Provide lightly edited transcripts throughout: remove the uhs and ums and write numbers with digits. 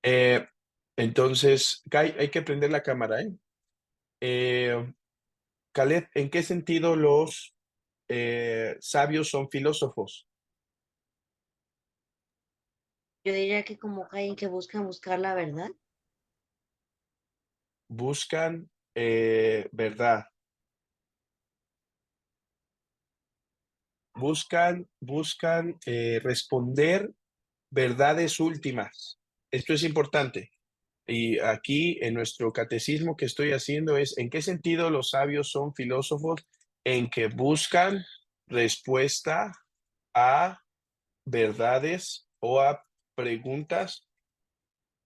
Eh, entonces, hay que prender la cámara, ¿eh? Caleb, ¿en qué sentido los sabios son filósofos? Yo diría que como alguien que buscar la verdad. Buscan verdad, buscan responder verdades últimas. Esto es importante. Y aquí en nuestro catecismo que estoy haciendo es, ¿en qué sentido los sabios son filósofos? En que buscan respuesta a verdades o a preguntas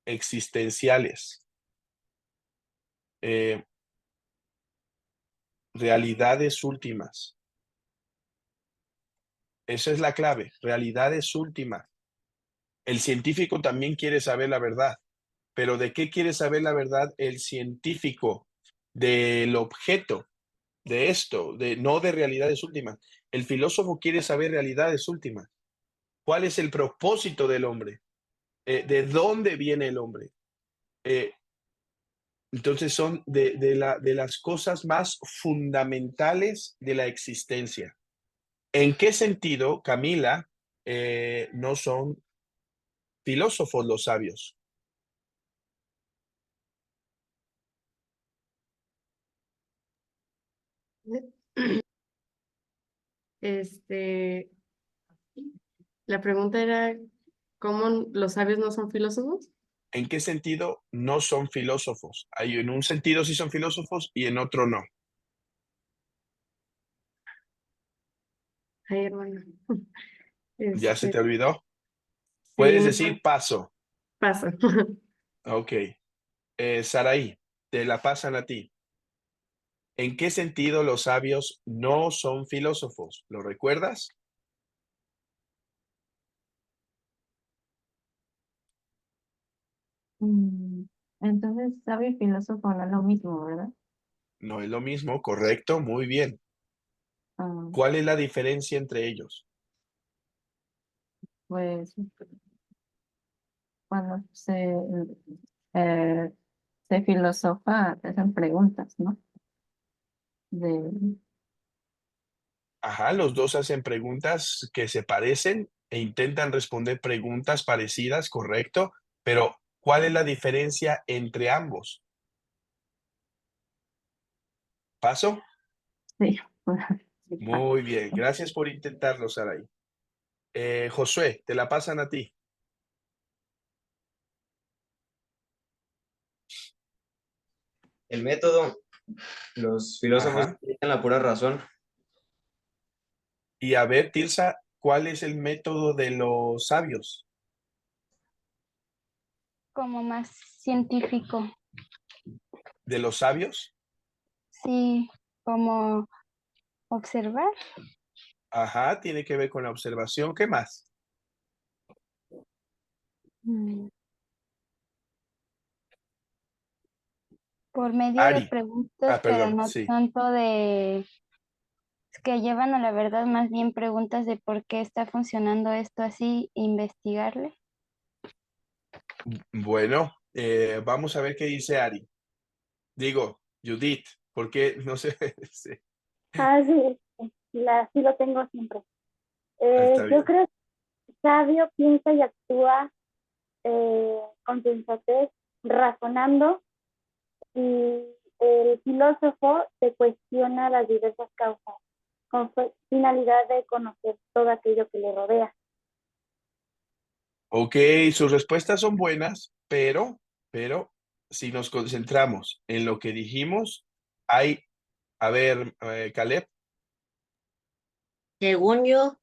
existenciales, eh, realidades últimas. Esa es la clave, realidades últimas. El científico también quiere saber la verdad, pero ¿de qué quiere saber la verdad el científico? Del objeto, de esto, no de realidades últimas. El filósofo quiere saber realidades últimas. ¿Cuál es el propósito del hombre? ¿De dónde viene el hombre? Eh, entonces son de las cosas más fundamentales de la existencia. ¿En qué sentido, Camila, no son filósofos los sabios? Este, la pregunta era, ¿cómo los sabios no son filósofos? ¿En qué sentido no son filósofos? Hay en un sentido sí son filósofos y en otro no. Ay, hermano. ¿Ya se Este, te olvidó? sí, Puedes me decir paso. pasa. Ok. Saraí, te la pasan a ti. ¿En qué sentido los sabios no son filósofos? ¿Lo recuerdas? Mm, Entonces, sabio y filósofo no es lo mismo, ¿verdad? No es lo mismo, correcto, muy bien. Ah, ¿Cuál es la diferencia entre ellos? pues cuando eh, se filosofa, te hacen preguntas, ¿no? De, Ajá, los dos hacen preguntas que se parecen e intentan responder preguntas parecidas, correcto, pero ¿cuál es la diferencia entre ambos? ¿Paso? sí, sí, Muy bien, gracias por intentarlo, Saray. Josué, te la pasan a ti. El método, los filósofos Ajá. utilizan la pura razón. Y a ver, Tirsa, ¿cuál es el método de los sabios? Como más científico, ¿De los sabios? sí, como observar. Ajá, tiene que ver con la observación. ¿Qué más? mm, por medio de Ari. preguntas, Ah, pero perdón, no sí. tanto de que llevan a la verdad, más bien preguntas de por qué está funcionando esto así, investigarle. Bueno, vamos a ver qué dice Ari. Digo, Judith, porque no sé. Sí, Ah, sí, sí lo tengo siempre. está Yo bien. creo que sabio piensa y actúa con sensatez, razonando, y el filósofo se cuestiona las diversas causas con finalidad de conocer todo aquello que le rodea. Ok, sus respuestas son buenas, pero si nos concentramos en lo que dijimos, hay, a ver, Caleb, Según yo,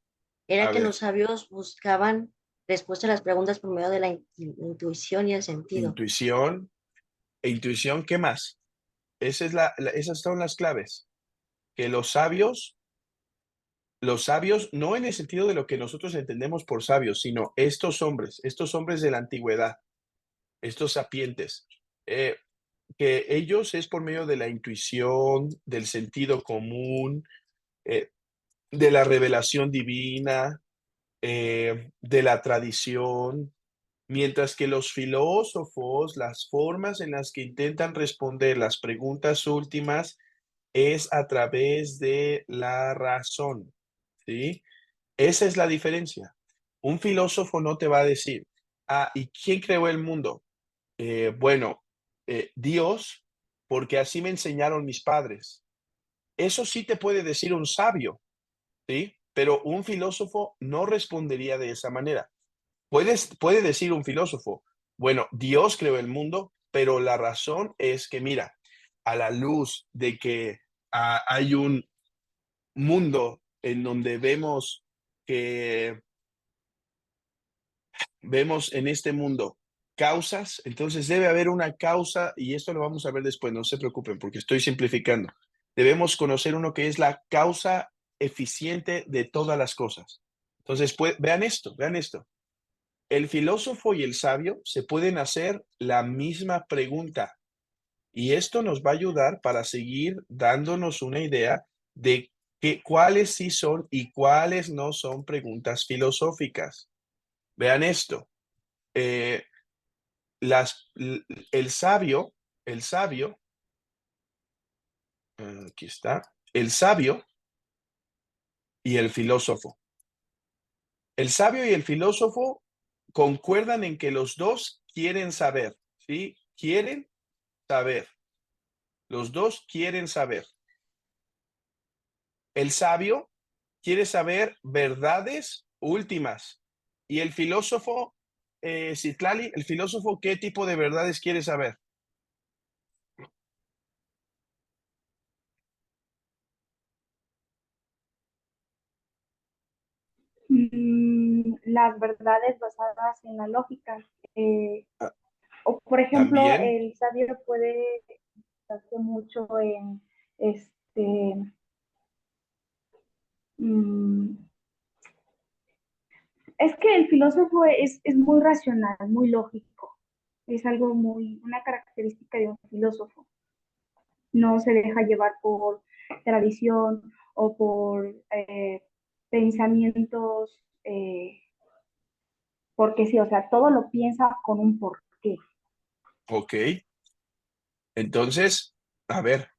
era a que ver, los sabios buscaban respuesta a las preguntas por medio de la intuición y el sentido. intuición, intuición, ¿qué más? Esas son las claves, que los sabios, no en el sentido de lo que nosotros entendemos por sabios, sino estos hombres de la antigüedad, estos sapientes, eh, que ellos es por medio de la intuición, del sentido común, eh, de la revelación divina, de la tradición, Mientras que los filósofos, las formas en las que intentan responder las preguntas últimas es a través de la razón, ¿sí? Esa es la diferencia. Un filósofo no te va a decir, ¿y quién creó el mundo? Bueno, Dios, porque así me enseñaron mis padres. Eso sí te puede decir un sabio, ¿sí? Pero un filósofo no respondería de esa manera. Puede decir un filósofo, bueno, Dios creó el mundo, pero la razón es que, mira, a la luz de que hay un mundo en donde que vemos en este mundo causas, entonces debe haber una causa, y esto lo vamos a ver después, no se preocupen, porque estoy simplificando. Debemos conocer uno que es la causa eficiente de todas las cosas. Entonces, vean esto, vean esto. El filósofo y el sabio se pueden hacer la misma pregunta, y esto nos va a ayudar para seguir dándonos una idea de cuáles sí son y cuáles no son preguntas filosóficas. Vean esto. eh, el sabio, aquí está, el sabio y el filósofo. El sabio y el filósofo concuerdan en que los dos quieren saber, ¿sí? Quieren saber. Los dos quieren saber. El sabio quiere saber verdades últimas. Y el filósofo, Citlali, el filósofo, ¿qué tipo de verdades quiere saber? Las verdades basadas en la lógica. Ah, O por ejemplo, También, el sabio puede basarse mucho en mm, es que el filósofo es muy racional, muy lógico. Es algo una característica de un filósofo. No se deja llevar por tradición o por pensamientos, porque sí, o sea, todo lo piensa con un porqué. ok. Entonces, a ver,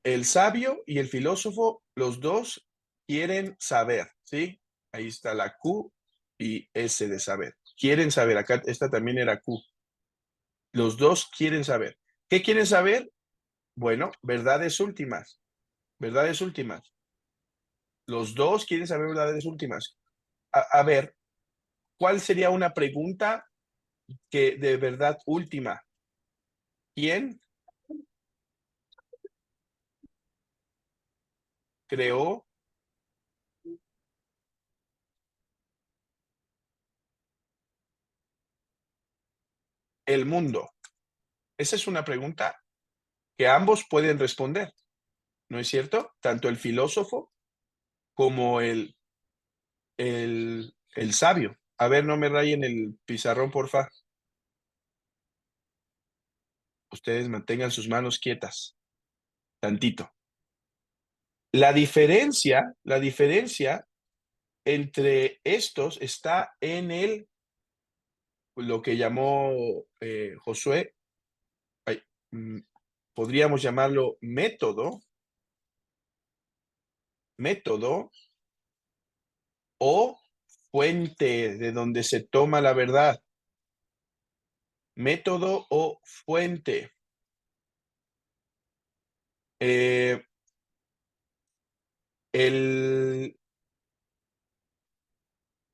el sabio y el filósofo, los dos quieren saber, ¿sí? Ahí está la Q y S de saber. Quieren saber, acá esta también era Q. Los dos quieren saber. ¿Qué quieren saber? Bueno, verdades últimas, verdades últimas. Los dos quieren saber verdades últimas. A ver, ¿cuál sería una pregunta que de verdad última? ¿Quién creó el mundo? Esa es una pregunta que ambos pueden responder, ¿no es cierto? Tanto el filósofo como el sabio. A ver, no me rayen el pizarrón, porfa. Ustedes mantengan sus manos quietas, tantito. La diferencia entre estos está en lo que llamó Josué, mm, podríamos llamarlo método o fuente de donde se toma la verdad. Método o fuente. Eh,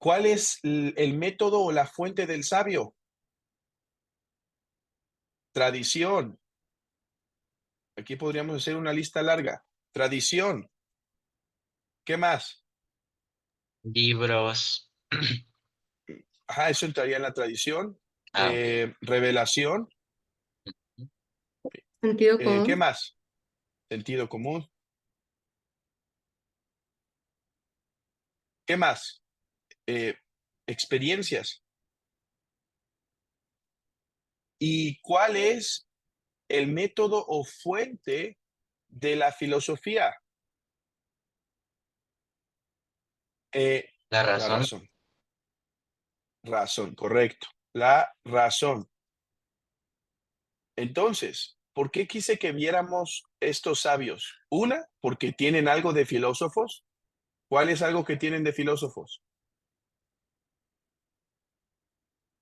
¿Cuál es el método o la fuente del sabio? Tradición. Aquí podríamos hacer una lista larga. Tradición. ¿Qué más? Libros. Ajá, eso entraría en la tradición. Ok. Revelación. Sentido ¿Qué común. más? Sentido común. ¿Qué más? Experiencias. ¿Y cuál es el método o fuente de la filosofía? La La razón. razón. Razón, correcto. la razón. Entonces, ¿por qué quise que viéramos estos sabios? Una, porque tienen algo de filósofos. ¿Cuál es algo que tienen de filósofos?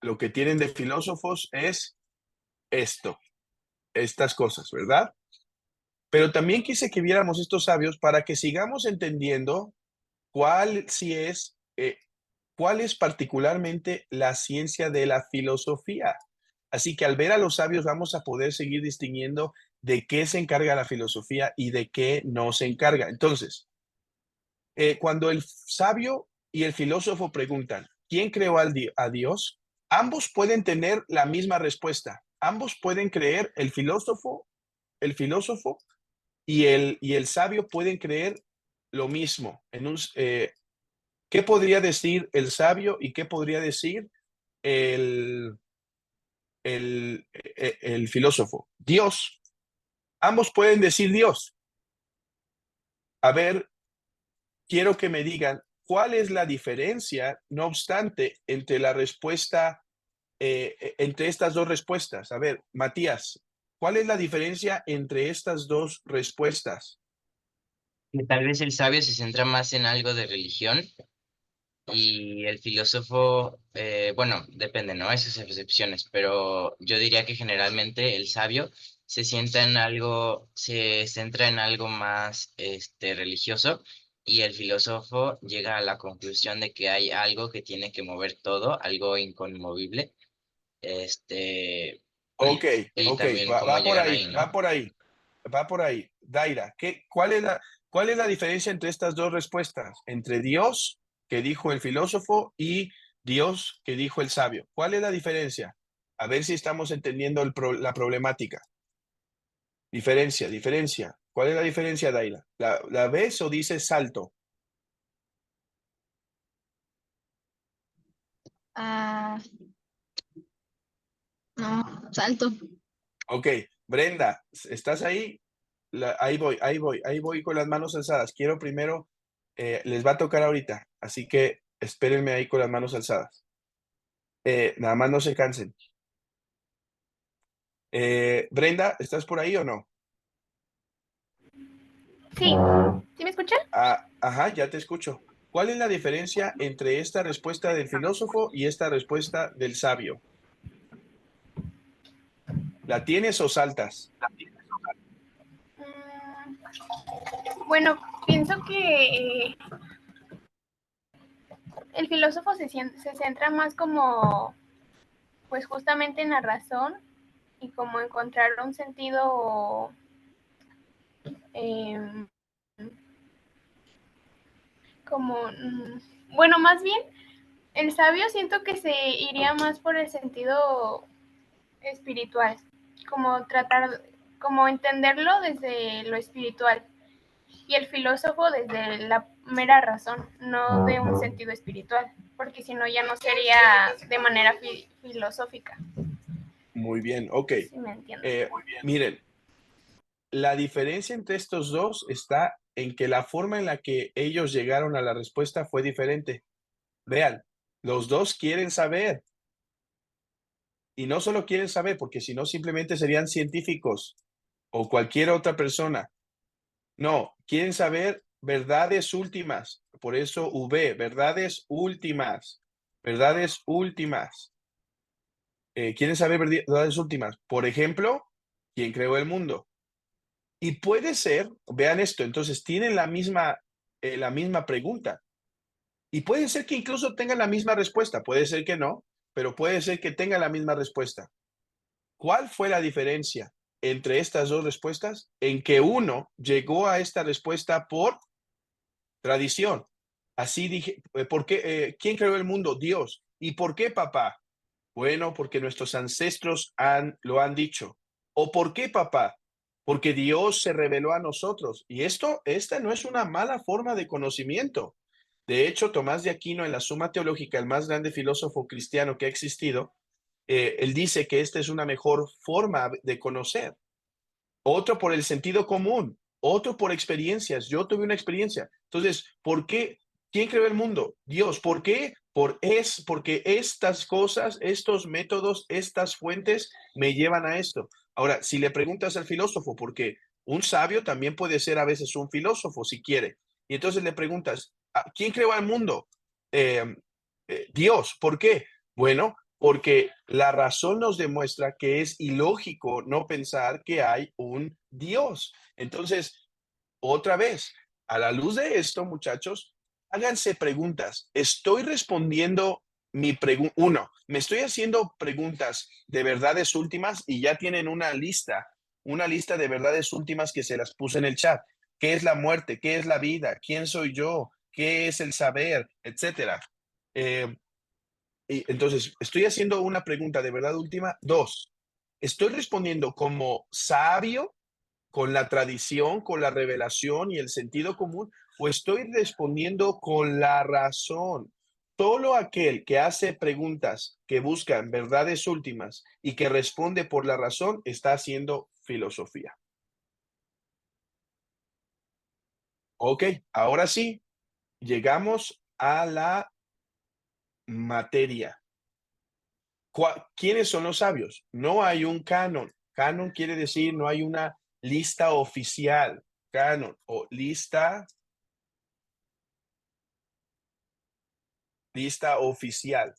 Lo que tienen de filósofos es estas cosas, ¿verdad? Pero también quise que viéramos estos sabios para que sigamos entendiendo cuál es particularmente la ciencia de la filosofía. Así que al ver a los sabios vamos a poder seguir distinguiendo de qué se encarga la filosofía y de qué no se encarga. Entonces, cuando el sabio y el filósofo preguntan, ¿quién creó a Dios? Ambos pueden tener la misma respuesta. Ambos pueden creer, el filósofo y el sabio pueden creer lo mismo. ¿Qué podría decir el sabio y qué podría decir el, el filósofo? Dios. Ambos pueden decir Dios. A ver, quiero que me digan cuál es la diferencia, no obstante, entre la respuesta, entre estas dos respuestas. A ver, Matías, ¿cuál es la diferencia entre estas dos respuestas? Que tal vez el sabio se centra más en algo de religión y el filósofo, bueno, depende, ¿no? Esas excepciones, pero yo diría que generalmente el sabio se centra en algo más, religioso, y el filósofo llega a la conclusión de que hay algo que tiene que mover todo, algo inconmovible, este, Ok, y ok, también cómo va por llegan ahí, ahí, va ¿no? por ahí, va por ahí. Daira, ¿cuál es la diferencia entre estas dos respuestas? Entre Dios, que dijo el filósofo, y Dios, que dijo el sabio. ¿Cuál es la diferencia? A ver si estamos entendiendo la problemática. Diferencia. ¿Cuál es la diferencia, Daira? ¿La ves o dices salto? Ah, no, salto. Ok, Brenda, ¿estás ahí? Ahí voy con las manos alzadas. Quiero primero, les va a tocar ahorita, así que espérenme ahí con las manos alzadas. Nada más no se cansen. Brenda, ¿estás por ahí o no? Sí, ¿sí me escuchan? Ajá, ya te escucho. ¿Cuál es la diferencia entre esta respuesta del filósofo y esta respuesta del sabio? ¿La tienes o saltas? Bueno, pienso que el filósofo se centra más como, pues justamente en la razón y como encontrar un sentido, eh, como, bueno, más bien, el sabio siento que se iría más por el sentido espiritual, como tratar, como entenderlo desde lo espiritual, y el filósofo desde la mera razón, no de un sentido espiritual, porque si no ya no sería de manera filosófica. Muy bien, ok. ¿Sí me entiendes? Miren, la diferencia entre estos dos está en que la forma en la que ellos llegaron a la respuesta fue diferente. Vean, los dos quieren saber. Y no solo quieren saber, porque si no simplemente serían científicos o cualquier otra persona. No, quieren saber verdades últimas. Por eso verdades últimas. Verdades últimas. Quieren saber verdades últimas. Por ejemplo, ¿quién creó el mundo? Y puede ser, vean esto, entonces tienen la misma pregunta. Y puede ser que incluso tengan la misma respuesta, puede ser que no, pero puede ser que tengan la misma respuesta. ¿Cuál fue la diferencia entre estas dos respuestas? En que uno llegó a esta respuesta por tradición. Así dije, ¿quién creó el mundo? Dios. ¿Y por qué, papá? Bueno, porque nuestros ancestros lo han dicho. ¿O por qué, papá? Porque Dios se reveló a nosotros. Y esta no es una mala forma de conocimiento. De hecho, Tomás de Aquino, en la Suma Teológica, el más grande filósofo cristiano que ha existido, él dice que esta es una mejor forma de conocer. Otro por el sentido común, otro por experiencias. Yo tuve una experiencia. Entonces, ¿por qué? ¿Quién creó el mundo? Dios. ¿Por qué? porque estas cosas, estos métodos, estas fuentes me llevan a esto. Ahora, si le preguntas al filósofo, porque un sabio también puede ser a veces un filósofo si quiere, y entonces le preguntas, ¿quién creó al mundo? Dios. ¿Por qué? Bueno, porque la razón nos demuestra que es ilógico no pensar que hay un Dios. Entonces, otra vez, a la luz de esto, muchachos, háganse preguntas. Estoy respondiendo mi pregunta. Uno, me estoy haciendo preguntas de verdades últimas y ya tienen una lista de verdades últimas que se las puse en el chat. ¿Qué es la muerte? ¿Qué es la vida? ¿Quién soy yo? ¿Qué es el saber? Etcétera. Y entonces, estoy haciendo una pregunta de verdad última. Dos, estoy respondiendo como sabio con la tradición, con la revelación y el sentido común, o estoy respondiendo con la razón. Todo aquel que hace preguntas que buscan verdades últimas y que responde por la razón está haciendo filosofía. Ok, ahora sí, llegamos a la materia. ¿Quiénes son los sabios? No hay un canon. Canon quiere decir no hay una lista oficial. Canon o lista oficial.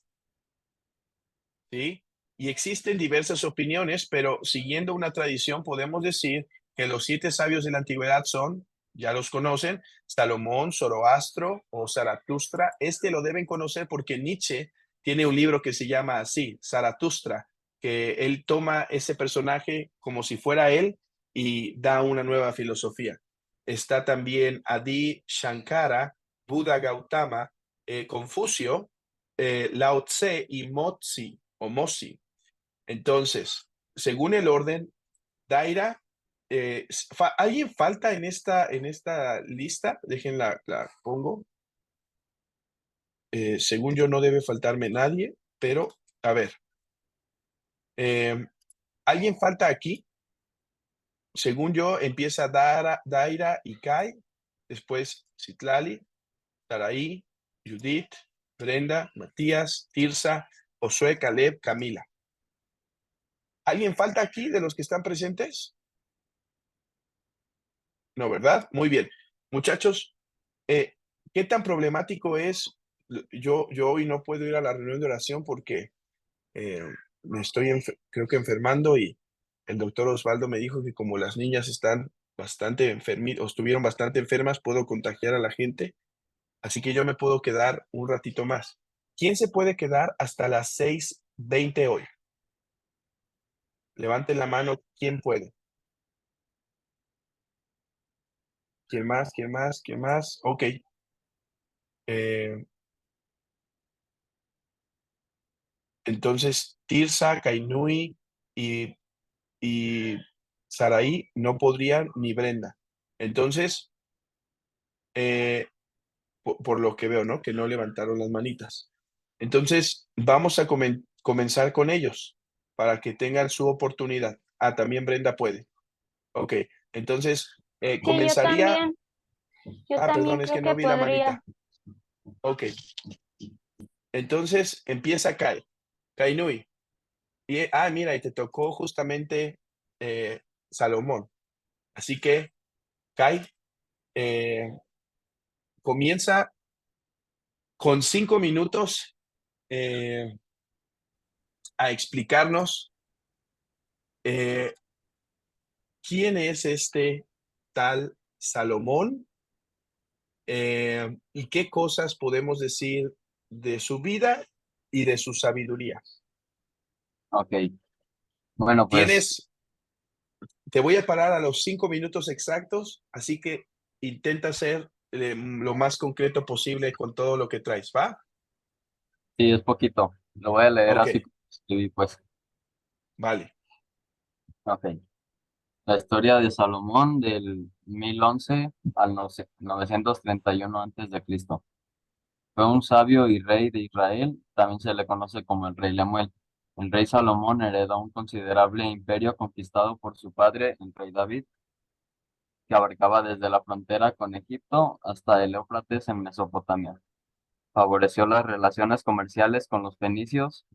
¿Sí? Y existen diversas opiniones, pero siguiendo una tradición podemos decir que los 7 sabios de la antigüedad son, ya los conocen, Salomón, Zoroastro o Zaratustra. Este lo deben conocer porque Nietzsche tiene un libro que se llama así, Zaratustra, que él toma ese personaje como si fuera él y da una nueva filosofía. Está también Adi Shankara, Buda Gautama, Confucio, Lao Tse y Mozi o Mozi. Entonces, según el orden, Daira, ¿alguien falta en esta lista? Déjenla, la pongo. Según yo no debe faltarme nadie, pero a ver. ¿Alguien falta aquí? Según yo, empieza Daira y Kai, después Citlali, Saraí, Judith, Brenda, Matías, Tirsa, Josué, Caleb, Camila. ¿Alguien falta aquí de los que están presentes? No, ¿verdad? Muy bien. Muchachos, ¿qué tan problemático es? Yo hoy no puedo ir a la reunión de oración porque me estoy, creo que enfermando y el doctor Osvaldo me dijo que como las niñas están bastante enfermitas o estuvieron bastante enfermas, puedo contagiar a la gente. Así que yo me puedo quedar un ratito más. ¿Quién se puede quedar hasta las 6:20 hoy? Levanten la mano, ¿quién puede? ¿Quién más? ¿Quién más? ¿Quién más? Ok. Entonces, Tirsa, Kainui y Saraí no podrían, ni Brenda. Entonces, por lo que veo, ¿no? Que no levantaron las manitas. Entonces, vamos a comenzar con ellos para que tengan su oportunidad. También Brenda puede. Ok, entonces, Sí, comenzaría. yo Perdón, también es creo que no que vi la podría. manita. Ok, entonces empieza Kai. Kainui. Mira, y te tocó justamente Salomón. Así que, Kai, comienza con 5 minutos a explicarnos quién es este tal Salomón y qué cosas podemos decir de su vida y de su sabiduría. Ok, bueno, pues Te voy a parar a los 5 minutos exactos, así que intenta ser lo más concreto posible con todo lo que traes, ¿va? sí, es poquito. Lo voy a leer Ok, así como escribí, pues. vale. Ok. La historia de Salomón del 1011 al 931 antes de Cristo. Fue un sabio y rey de Israel, también se le conoce como el rey Lemuel. El rey Salomón heredó un considerable imperio conquistado por su padre, el rey David, que abarcaba desde la frontera con Egipto hasta el Éufrates en Mesopotamia. favoreció las relaciones comerciales con los fenicios,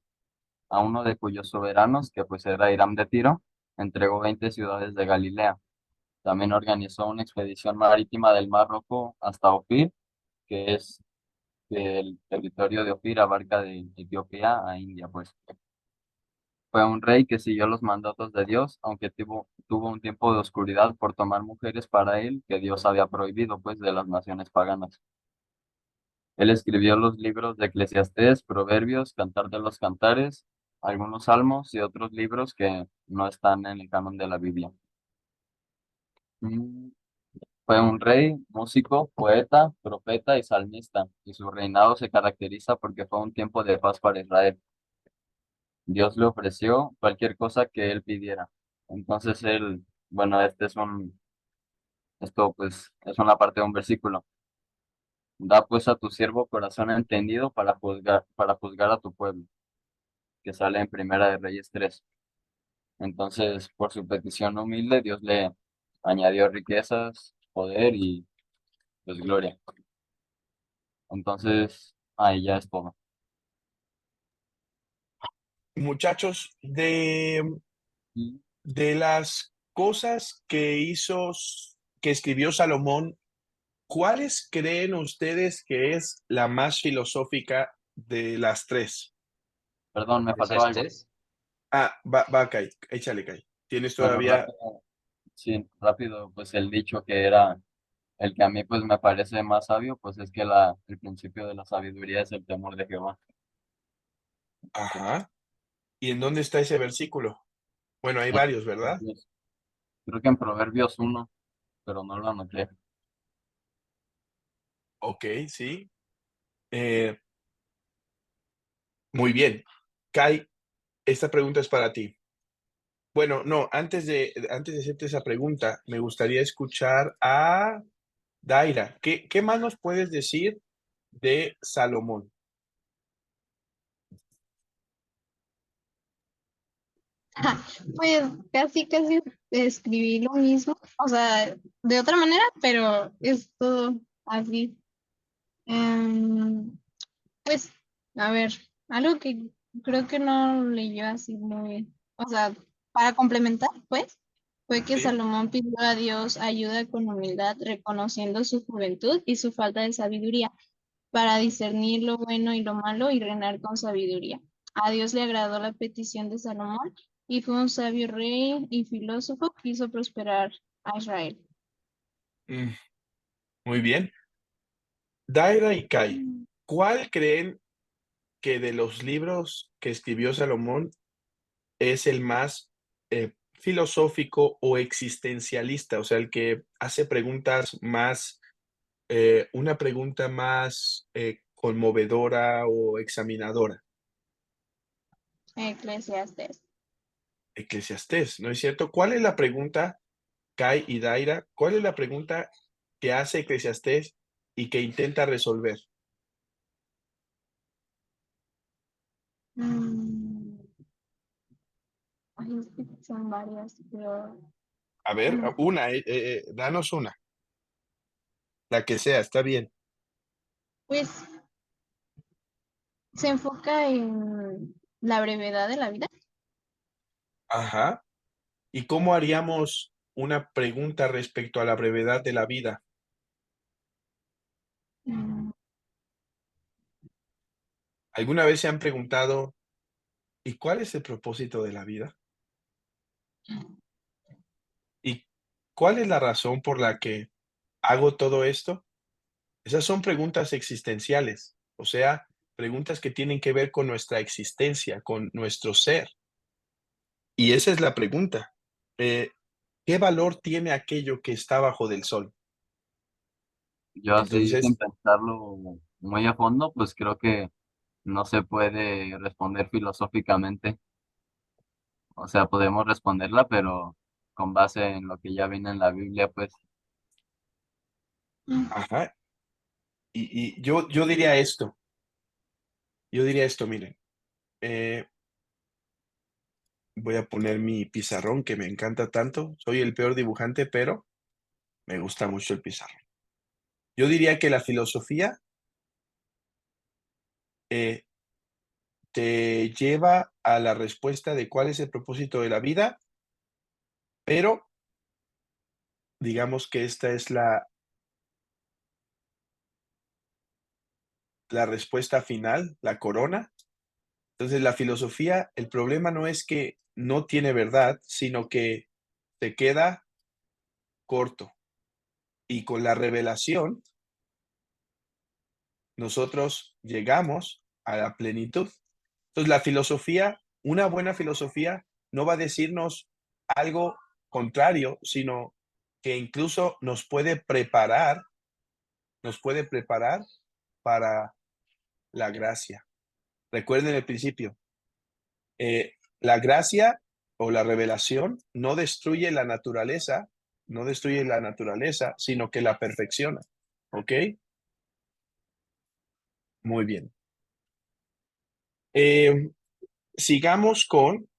a uno de cuyos soberanos, que pues era Hiram de Tiro, entregó 20 ciudades de Galilea. También organizó una expedición marítima del Mar Rojo hasta Ofir, que es que el territorio de Ofir abarca de Etiopía a India, pues. Fue un rey que siguió los mandatos de Dios, aunque tuvo un tiempo de oscuridad por tomar mujeres para él que Dios había prohibido, pues, de las naciones paganas. Él escribió los libros de Eclesiastés, Proverbios, Cantar de los Cantares, algunos salmos y otros libros que no están en el canon de la Biblia. Mm, Fue un rey, músico, poeta, profeta y salmista, y su reinado se caracteriza porque fue un tiempo de paz para Israel. Dios le ofreció cualquier cosa que él pidiera. Entonces él, bueno, esto pues es una parte de un versículo. Da pues a tu siervo corazón entendido para juzgar a tu pueblo, que sale en Primera de Reyes 3. Entonces, por su petición humilde, Dios le añadió riquezas, poder y pues gloria. Entonces, ahí ya es todo. Muchachos, Y, de las cosas que que escribió Salomón, ¿cuáles creen ustedes que es la más filosófica de las tres? perdón, me faltó algo. ¿Eclesiastés? Va, Kai, échale, Kai. Tienes Bueno, todavía. sí, rápido, pues el dicho que era el que a mí pues me parece más sabio, pues es que el principio de la sabiduría es el temor de Jehová. Ajá. ¿Y en dónde está ese versículo? Bueno, hay En varios, ¿verdad? Proverbios- Creo que en Proverbios 1, pero no lo anoté. Ok, sí. Eh, muy bien. Kai, esta pregunta es para ti. Bueno, no, antes de hacerte esa pregunta, me gustaría escuchar a Daira. ¿Qué más nos puedes decir de Salomón? Pues casi escribí lo mismo, o sea, de otra manera, pero es todo así. Em, pues, a ver, algo que creo que no leyó así muy bien. O sea, para complementar, pues, fue que Sí. Salomón pidió a Dios ayuda con humildad, reconociendo su juventud y su falta de sabiduría, para discernir lo bueno y lo malo y reinar con sabiduría. A Dios le agradó la petición de Salomón y fue un sabio rey y filósofo que hizo prosperar a Israel. Mm, muy bien. Daira y Kai, ¿cuál creen que de los libros que escribió Salomón es el más filosófico o existencialista? O sea, el que hace preguntas más, una pregunta más conmovedora o examinadora. Eclesiastés. Eclesiastés, ¿no es cierto? ¿Cuál es la pregunta, Kai y Daira? ¿Cuál es la pregunta que hace Eclesiastés y que intenta resolver? Mm, ay, es que son varias, pero A ver, mm, danos una, la que sea, está bien. pues se enfoca en la brevedad de la vida. Ajá. ¿Y cómo haríamos una pregunta respecto a la brevedad de la vida? Mm, ¿Alguna vez se han preguntado, ¿y cuál es el propósito de la vida? ¿Y cuál es la razón por la que hago todo esto? Esas son preguntas existenciales, o sea, preguntas que tienen que ver con nuestra existencia, con nuestro ser. Y esa es la pregunta. Eh, ¿Qué valor tiene aquello que está bajo del sol? Yo así sin Entonces, pensarlo muy a fondo, pues creo que no se puede responder filosóficamente. O sea, podemos responderla, pero con base en lo que ya viene en la Biblia, pues. mm, ajá, y yo diría esto, miren, eh, voy a poner mi pizarrón que me encanta tanto. Soy el peor dibujante, pero me gusta mucho el pizarrón. Yo diría que la filosofía te lleva a la respuesta de cuál es el propósito de la vida, pero digamos que esta es la respuesta final, la corona. Entonces, la filosofía, el problema no es que no tiene verdad, sino que se queda corto. Y con la revelación, nosotros llegamos a la plenitud. Entonces, la filosofía, una buena filosofía, no va a decirnos algo contrario, sino que incluso nos puede preparar para la gracia. Recuerden el principio. La gracia o la revelación no destruye la naturaleza, sino que la perfecciona. ¿Ok? Muy bien. Sigamos con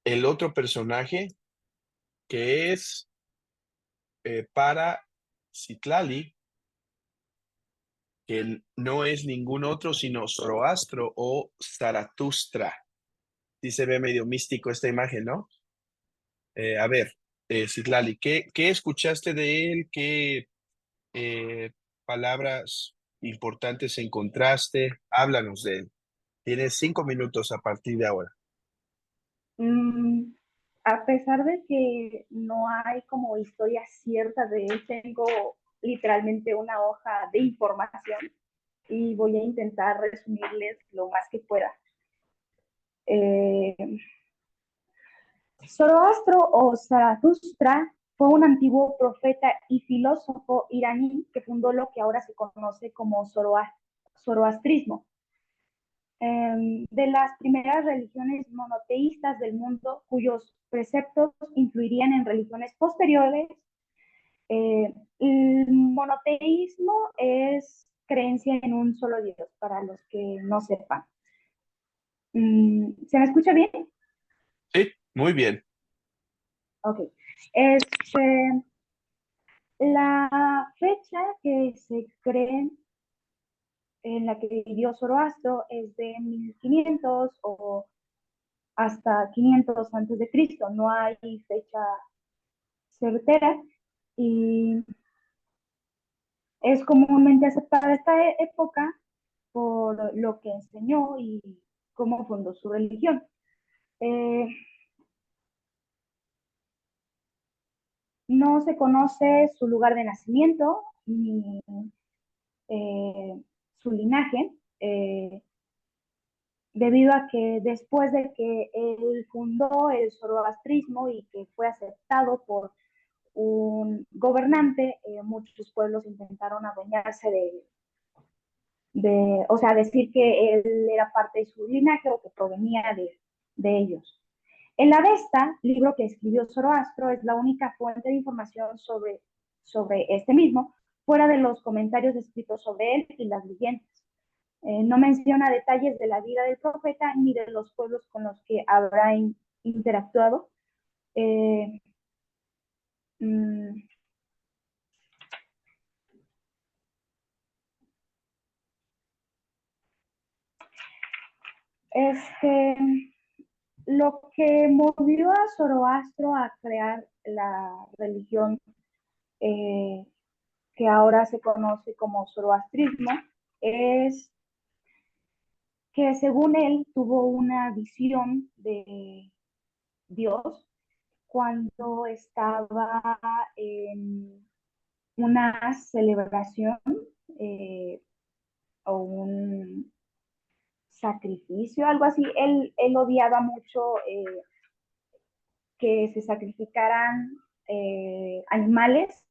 el otro personaje que es para Citlali, que no es ningún otro sino Zoroastro o Zaratustra. Sí se ve medio místico esta imagen, ¿no? A ver, Citlali, ¿qué escuchaste de él? ¿Qué palabras importantes encontraste? Háblanos de él. Tienes 5 minutos a partir de ahora. A pesar de que no hay como historia cierta de él, tengo literalmente una hoja de información y voy a intentar resumirles lo más que pueda. Zoroastro o Zaratustra fue un antiguo profeta y filósofo iraní que fundó lo que ahora se conoce como zoroastrismo. De las primeras religiones monoteístas del mundo, cuyos preceptos influirían en religiones posteriores. El monoteísmo es creencia en un solo Dios, para los que no sepan. ¿Se me escucha bien? Sí, muy bien. Ok. La fecha que se cree en la que vivió Zoroastro es de 1500 o hasta 500 antes de Cristo. No hay fecha certera y es comúnmente aceptada esta época por lo que enseñó y cómo fundó su religión. No se conoce su lugar de nacimiento ni su linaje, debido a que después de que él fundó el zoroastrismo y que fue aceptado por un gobernante, muchos pueblos intentaron adueñarse o sea, decir que él era parte de su linaje o que provenía de ellos. El Avesta, libro que escribió Zoroastro, es la única fuente de información sobre este mismo, fuera de los comentarios escritos sobre él y las leyendas. No menciona detalles de la vida del profeta ni de los pueblos con los que habrá interactuado. Lo que movió a Zoroastro a crear la religión que ahora se conoce como zoroastrismo es que, según él, tuvo una visión de Dios cuando estaba en una celebración o un sacrificio, algo así. Él odiaba mucho que se sacrificaran animales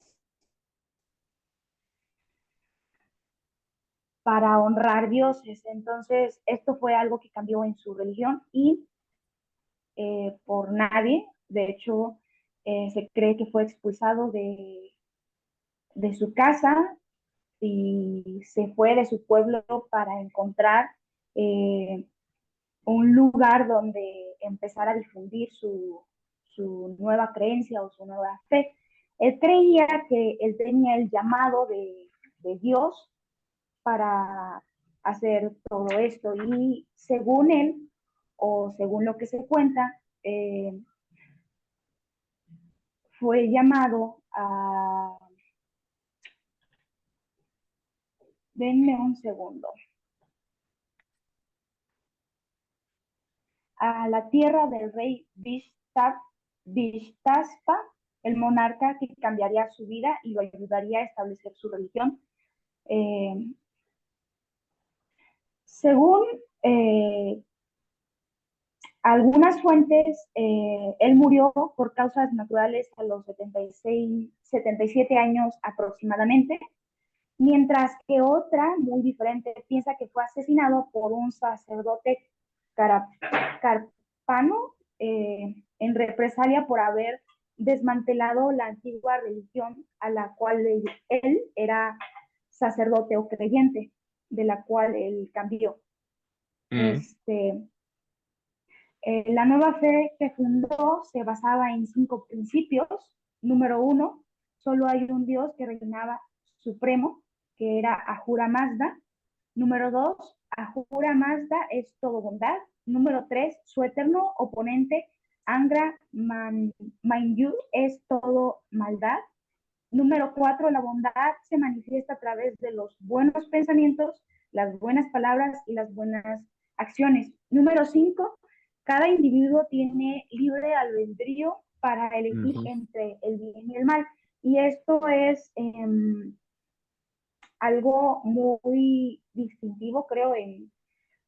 para honrar dioses. Entonces, esto fue algo que cambió en su religión y por nadie. De hecho, se cree que fue expulsado de su casa y se fue de su pueblo para encontrar un lugar donde empezar a difundir su nueva creencia o su nueva fe. Él creía que él tenía el llamado de Dios para hacer todo esto. Y según él, o según lo que se cuenta, fue llamado a... Denme un segundo. A la tierra del rey Vishtaspa, el monarca que cambiaría su vida y lo ayudaría a establecer su religión. Según algunas fuentes, él murió por causas naturales a los 77 años aproximadamente, mientras que otra, muy diferente, piensa que fue asesinado por un sacerdote carpano en represalia por haber desmantelado la antigua religión a la cual él era sacerdote o creyente, de la cual él cambió. La nueva fe que fundó se basaba en 5 principios. Número 1, solo hay un Dios que reinaba supremo, que era Ahura Mazda. Número 2, Ahura Mazda es todo bondad. Número 3, su eterno oponente, Angra Mainyu, es todo maldad. Número 4, la bondad se manifiesta a través de los buenos pensamientos, las buenas palabras y las buenas acciones. Número 5, cada individuo tiene libre albedrío para elegir entre el bien y el mal. Y esto es algo muy distintivo, creo, en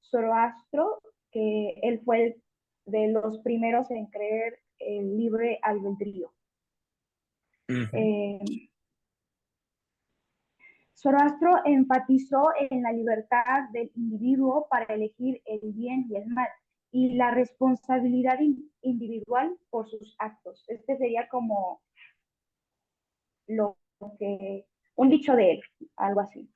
Zoroastro, que él fue de los primeros en creer el libre albedrío. Zoroastro enfatizó en la libertad del individuo para elegir el bien y el mal y la responsabilidad individual por sus actos. Este sería como lo que, un dicho de él, algo así.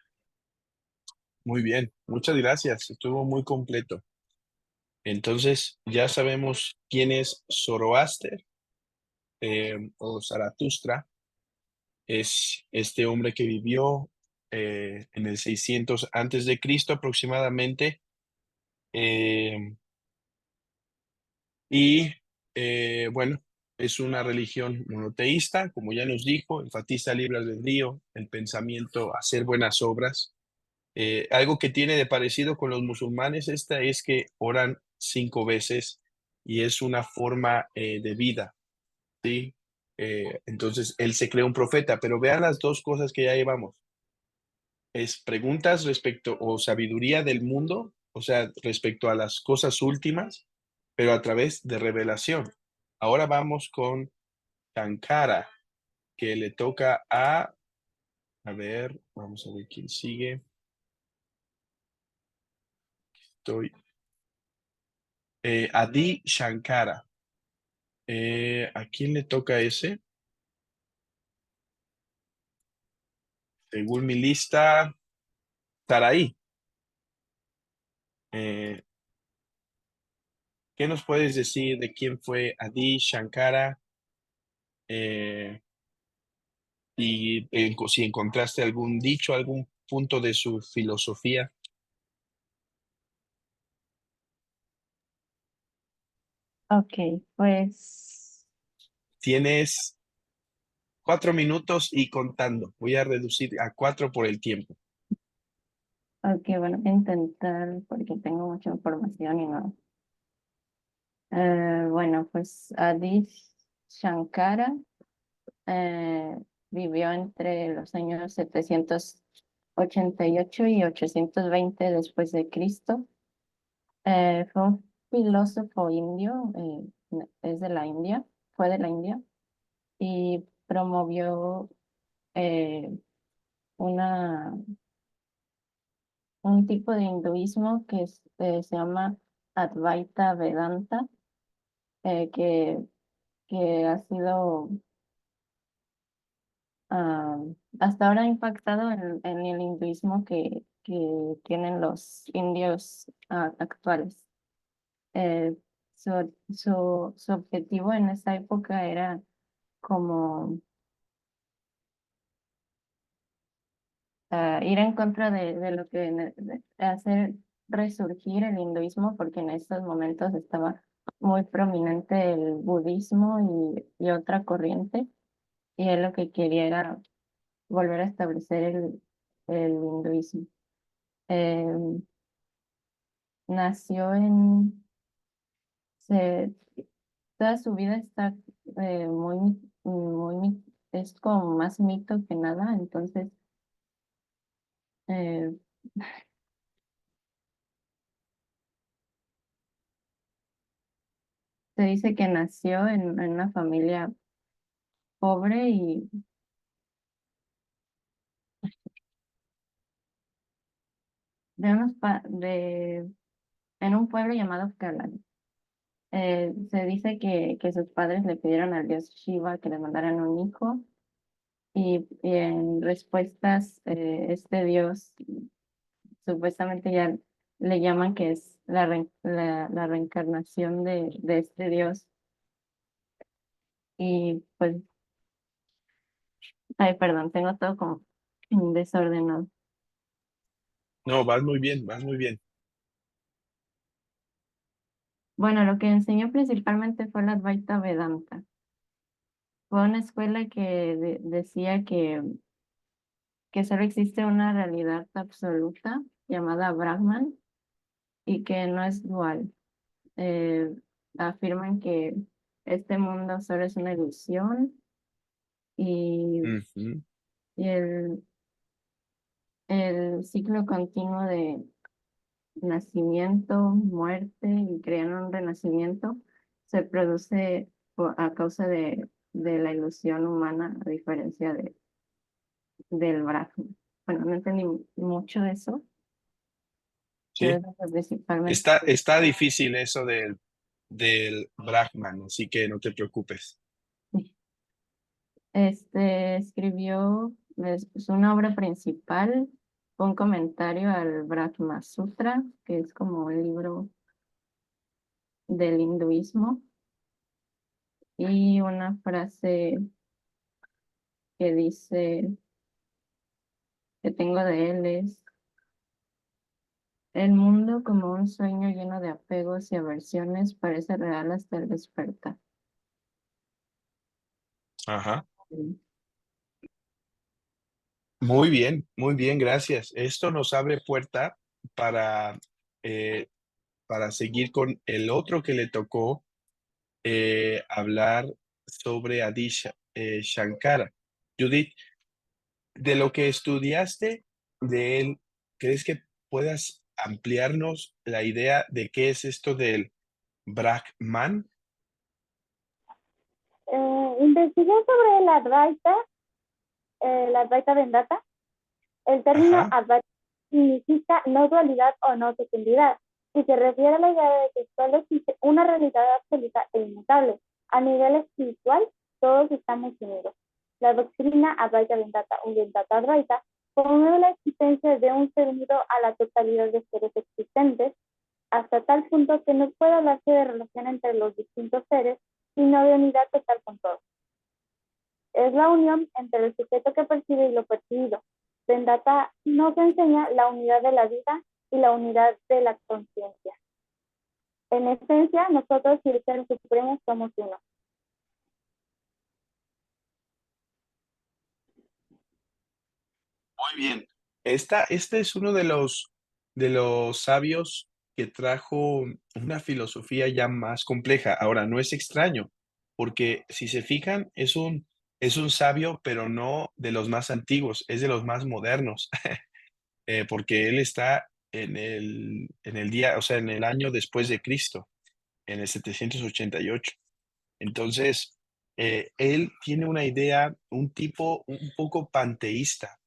Muy bien, muchas gracias. Estuvo muy completo. Entonces, ya sabemos quién es Zoroaster o Zaratustra. Es este hombre que vivió en el 600 antes de Cristo aproximadamente. Bueno, es una religión monoteísta, como ya nos dijo, enfatiza el libre albedrío, el pensamiento, hacer buenas obras. Algo que tiene de parecido con los musulmanes esta es que oran 5 veces y es una forma de vida, ¿sí? Entonces, él se creó un profeta, pero vean las dos cosas que ya llevamos. Es preguntas respecto o sabiduría del mundo, o sea, respecto a las cosas últimas, pero a través de revelación. Ahora vamos con Shankara, que le toca a ver, vamos a ver quién sigue. Adi Shankara. ¿A quién le toca ese? Según mi lista, Taraí. ¿Qué nos puedes decir de quién fue Adi Shankara? Y si encontraste algún dicho, algún punto de su filosofía. Ok, pues, Tienes 4 minutos y contando. Voy a reducir a 4 por el tiempo. ok, bueno, voy a intentar porque tengo mucha información y no. Bueno, pues Adi Shankara vivió entre los años 788 y 820 después de Cristo. Fue un filósofo indio, es de la India, fue de la India, y promovió una, un tipo de hinduismo que se llama Advaita Vedanta, eh, que, que ha sido ah, hasta ahora impactado en el hinduismo que tienen los indios actuales. Su objetivo en esa época era como ir en contra de lo que de hacer resurgir el hinduismo, porque en estos momentos estaba muy prominente el budismo y otra corriente, y él lo que quería era volver a establecer el hinduismo. Em, nació se, toda su vida está es como más mito que nada, entonces eh, se dice que nació en una familia pobre y en un pueblo llamado Kalani. Se dice que sus padres le pidieron al dios Shiva que le mandaran un hijo y en respuestas este dios supuestamente ya le llaman que es la reencarnación de este dios y pues, ay, perdón, tengo todo como desordenado. No, vas muy bien, vas muy bien. Bueno, lo que enseñó principalmente fue la Advaita Vedanta. Fue una escuela que decía que solo existe una realidad absoluta llamada Brahman y que no es dual. Eh, afirman que este mundo solo es una ilusión y, Ujú. y el ciclo continuo de nacimiento, muerte y crear un renacimiento se produce a causa de la ilusión humana, a diferencia del Brahman. Bueno, no entendí mucho de eso, pero Sí. es lo que principalmente. Está difícil eso del Brahman, así que no te preocupes. Escribió una obra principal, un comentario al Brahma Sutra, que es como un libro del hinduismo, y una frase que dice que tengo de él es: el mundo como un sueño lleno de apegos y aversiones parece real hasta el despertar. Ajá. Sí. Muy bien, gracias. Esto nos abre puerta para, eh, para seguir con el otro que le tocó hablar sobre Shankara. Judith, de lo que estudiaste de él, ¿crees que puedas ampliarnos la idea de qué es esto del Brahman? Investigué sobre la Advaita Vedanta. El término Ajá. Advaita significa no dualidad o no totalidad y se refiere a la idea de que solo existe una realidad absoluta e inmutable. A nivel espiritual, todos estamos unidos. La doctrina Advaita Vedanta o Vedanta Advaita promueve la existencia de un ser unido a la totalidad de seres existentes, hasta tal punto que no puede hablarse de relación entre los distintos seres, sino de unidad total con todos. Es la unión entre el sujeto que percibe y lo percibido. Vedanta nos enseña la unidad de la vida y la unidad de la conciencia. En esencia, nosotros y el Ser Supremo somos uno. Muy bien. Este es uno de los sabios que trajo una filosofía ya más compleja. Ahora, no es extraño, porque si se fijan, es un sabio, pero no de los más antiguos, es de los más modernos, porque él está en el día, o sea, en el año después de Cristo, en el 788. Entonces, él tiene una idea, un tipo un poco panteísta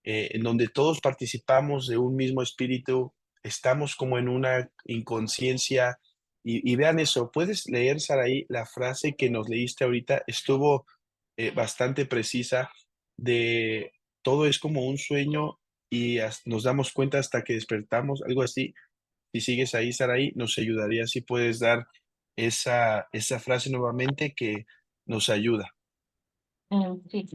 en donde todos participamos de un mismo espíritu, estamos como en una inconsciencia. Y vean eso, puedes leer, Saraí, la frase que nos leíste ahorita, estuvo bastante precisa de todo es como un sueño y nos damos cuenta hasta que despertamos, algo así. Si sigues ahí, Saraí, nos ayudaría si puedes dar esa frase nuevamente que nos ayuda. Sí.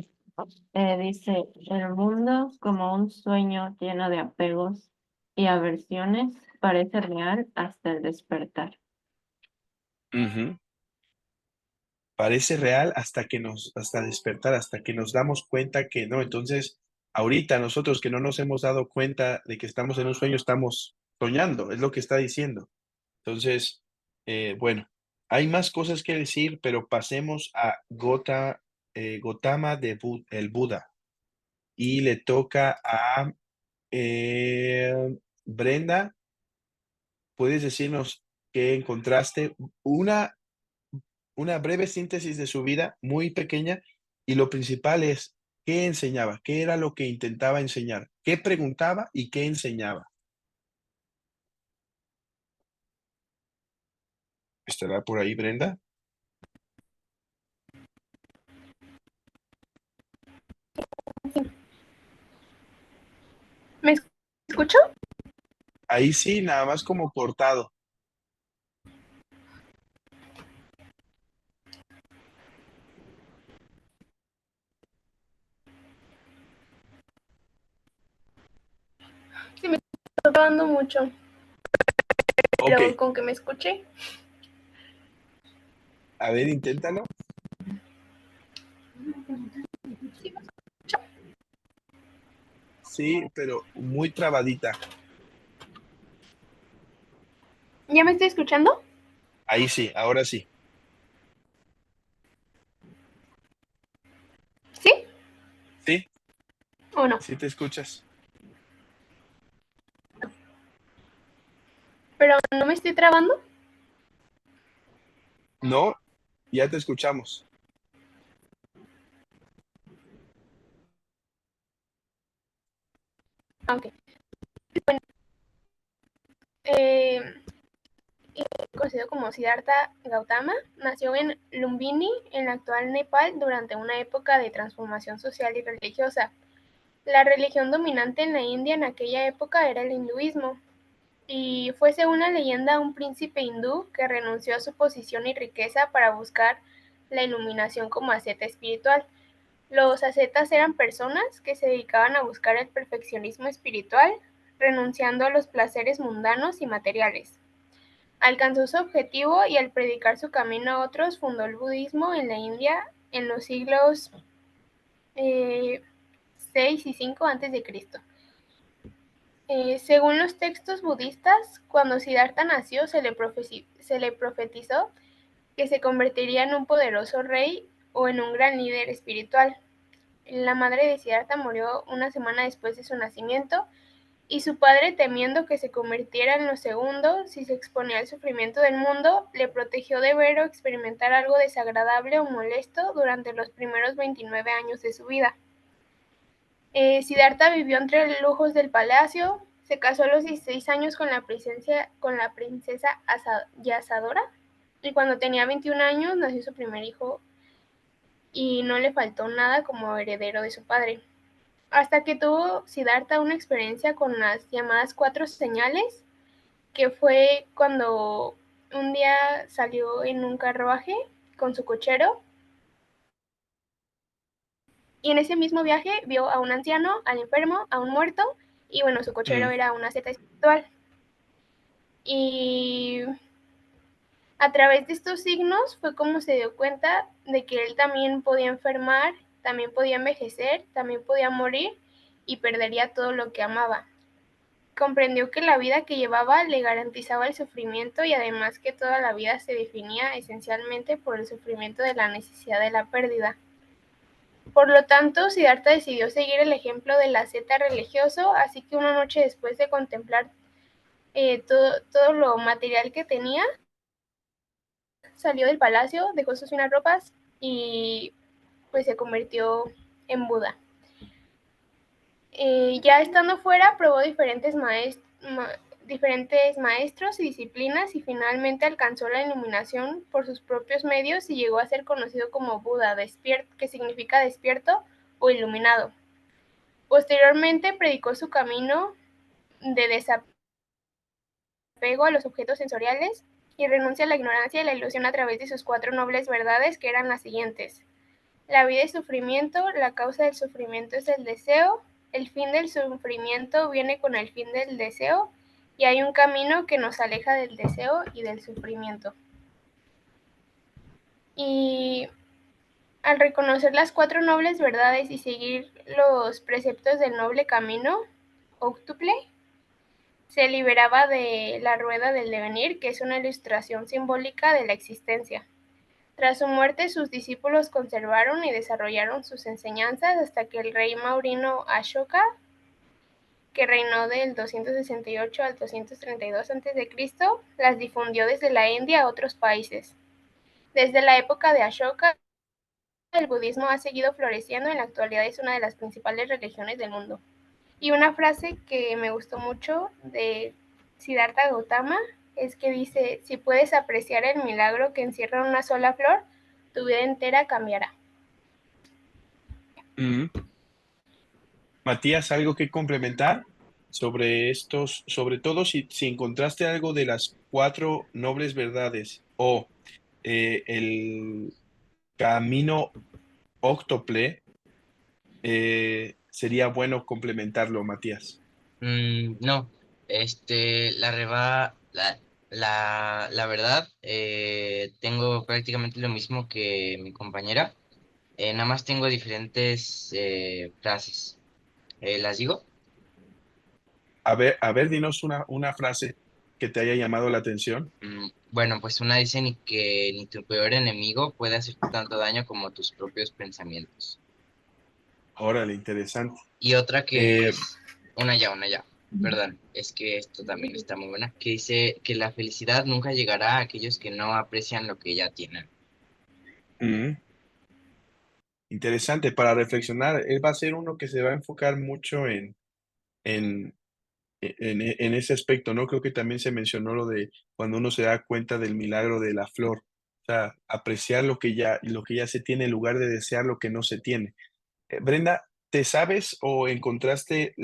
Dice, el mundo como un sueño lleno de apegos y aversiones parece real hasta el despertar. Ujú. Parece real hasta despertar, hasta que nos damos cuenta que no. Entonces, ahorita nosotros que no nos hemos dado cuenta de que estamos en un sueño, estamos soñando, es lo que está diciendo. Entonces, bueno, hay más cosas que decir, pero pasemos a Gotama el Buda. Y le toca a Brenda. ¿Puedes decirnos qué encontraste? Una breve síntesis de su vida, muy pequeña, y lo principal es, ¿qué enseñaba? ¿Qué era lo que intentaba enseñar? ¿Qué preguntaba y qué enseñaba? ¿Estará por ahí Brenda? ¿Me escucho? Ahí sí, nada más como cortado. Sí, me está grabando mucho, Ok, pero con que me escuche. a ver, inténtalo. Sí, pero muy trabadita. ¿Ya me estoy escuchando? Ahí sí, ahora sí. ¿Sí Sí, o no? sí te escuchas. Pero no me estoy trabando. No, ya te escuchamos. Ok. Bueno, eh, conocido como Siddhartha Gautama, nació en Lumbini, en la actual Nepal, durante una época de transformación social y religiosa. La religión dominante en la India en aquella época era el hinduismo, y fue, según la leyenda, un príncipe hindú que renunció a su posición y riqueza para buscar la iluminación como asceta espiritual. Los ascetas eran personas que se dedicaban a buscar el perfeccionismo espiritual, renunciando a los placeres mundanos y materiales. Alcanzó su objetivo y al predicar su camino a otros fundó el budismo en la India en los siglos 6 y 5 a.C. Según los textos budistas, cuando Siddhartha nació se le profetizó que se convertiría en un poderoso rey o en un gran líder espiritual. La madre de Siddhartha murió una semana después de su nacimiento, y su padre, temiendo que se convirtiera en lo segundo si se exponía al sufrimiento del mundo, le protegió de ver o experimentar algo desagradable o molesto durante los primeros 29 años de su vida. Siddhartha vivió entre lujos del palacio, se casó a los 16 años con la princesa Yasadora, y cuando tenía 21 años nació su primer hijo, y no le faltó nada como heredero de su padre. Hasta que tuvo Siddhartha una experiencia con las llamadas 4 señales, que fue cuando un día salió en un carruaje con su cochero, y en ese mismo viaje vio a un anciano, al enfermo, a un muerto, y bueno, su cochero Mm, era una asceta espiritual. Y a través de estos signos fue como se dio cuenta de que él también podía enfermar, también podía envejecer, también podía morir y perdería todo lo que amaba. Comprendió que la vida que llevaba le garantizaba el sufrimiento, y además que toda la vida se definía esencialmente por el sufrimiento de la necesidad de la pérdida. Por lo tanto, Siddhartha decidió seguir el ejemplo del asceta religioso, así que una noche, después de contemplar todo lo material que tenía, salió del palacio, dejó sus finas ropas y pues se convirtió en Buda. Ya estando fuera, probó diferentes maestros y disciplinas, y finalmente alcanzó la iluminación por sus propios medios y llegó a ser conocido como Buda, que significa despierto o iluminado. Posteriormente predicó su camino de desapego a los objetos sensoriales y renuncia a la ignorancia y la ilusión a través de sus 4 nobles verdades, que eran las siguientes: La vida es sufrimiento, la causa del sufrimiento es el deseo, el fin del sufrimiento viene con el fin del deseo y hay un camino que nos aleja del deseo y del sufrimiento. Y al reconocer las 4 nobles verdades y seguir los preceptos del noble camino, óctuple, se liberaba de la rueda del devenir, que es una ilustración simbólica de la existencia. Tras su muerte, sus discípulos conservaron y desarrollaron sus enseñanzas hasta que el rey Maurino Ashoka, que reinó del 268 al 232 a.C., las difundió desde la India a otros países. Desde la época de Ashoka, el budismo ha seguido floreciendo y en la actualidad es una de las principales religiones del mundo. Y una frase que me gustó mucho de Siddhartha Gautama es que dice, si puedes apreciar el milagro que encierra una sola flor, tu vida entera cambiará. Matías, ¿algo que complementar sobre estos, sobre todo si encontraste algo de las 4 nobles verdades o el camino óctuple, sería bueno complementarlo, Matías? No, la verdad, tengo prácticamente lo mismo que mi compañera, nada más tengo diferentes frases. ¿Las digo? A ver, dinos una frase que te haya llamado la atención. Bueno, pues una dice ni que ni tu peor enemigo puede hacerte tanto daño como tus propios pensamientos. Órale, interesante. Y otra que es una ya, perdón, es que esto también está muy buena, que dice que la felicidad nunca llegará a aquellos que no aprecian lo que ya tienen. Interesante para reflexionar. Él va a ser uno que se va a enfocar mucho en, en ese aspecto, ¿no? Creo que también se mencionó lo de cuando uno se da cuenta del milagro de la flor. O sea, apreciar lo que ya se tiene en lugar de desear lo que no se tiene. Brenda, ¿te sabes o encontraste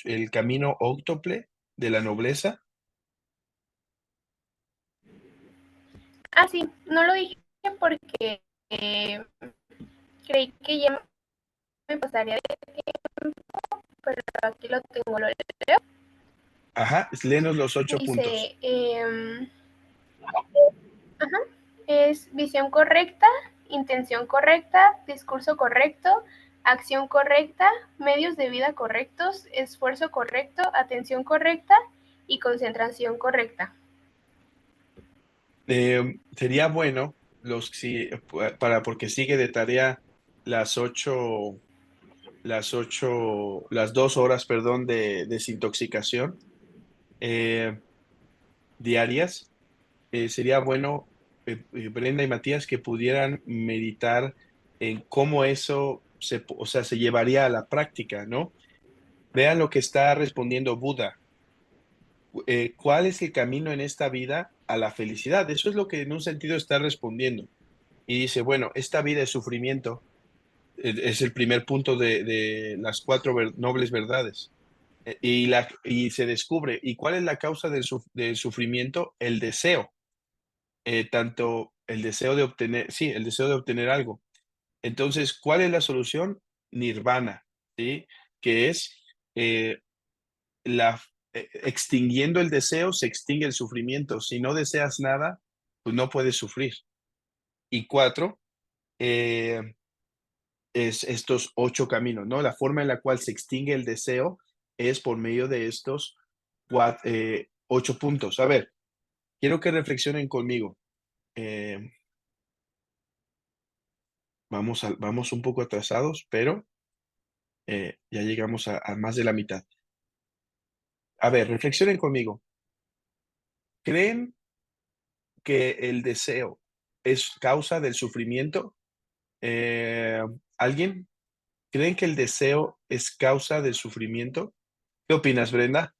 el camino óctuple de la nobleza? Ah, sí, no lo dije porque creí que ya me pasaría de tiempo, pero aquí lo tengo, lo leo. Ajá, léenos los 8 puntos. Dice, es visión correcta, intención correcta, discurso correcto, acción correcta, medios de vida correctos, esfuerzo correcto, atención correcta y concentración correcta. Sería bueno porque sigue de tarea las 2 horas, perdón, de desintoxicación diarias. Sería bueno, Brenda y Matías, que pudieran meditar en cómo eso o sea, se llevaría a la práctica, ¿no? Vean lo que está respondiendo Buda. ¿Cuál es el camino en esta vida a la felicidad? Eso es lo que en un sentido está respondiendo. Y dice, bueno, esta vida es sufrimiento, es el primer punto de las 4 nobles verdades. Y se descubre, ¿y cuál es la causa del sufrimiento? El deseo. Tanto el deseo de obtener, sí, el deseo de obtener algo. Entonces, ¿cuál es la solución? Nirvana, ¿sí? Que es eh, extinguiendo el deseo, se extingue el sufrimiento. Si no deseas nada, pues no puedes sufrir. Y 4, es estos 8 caminos, ¿no? La forma en la cual se extingue el deseo es por medio de estos 8 puntos. A ver, quiero que reflexionen conmigo. Vamos un poco atrasados, pero ya llegamos a más de la mitad. A ver, reflexionen conmigo. ¿Creen que el deseo es causa del sufrimiento? ¿Alguien? ¿Creen que el deseo es causa del sufrimiento? ¿Qué opinas, Brenda?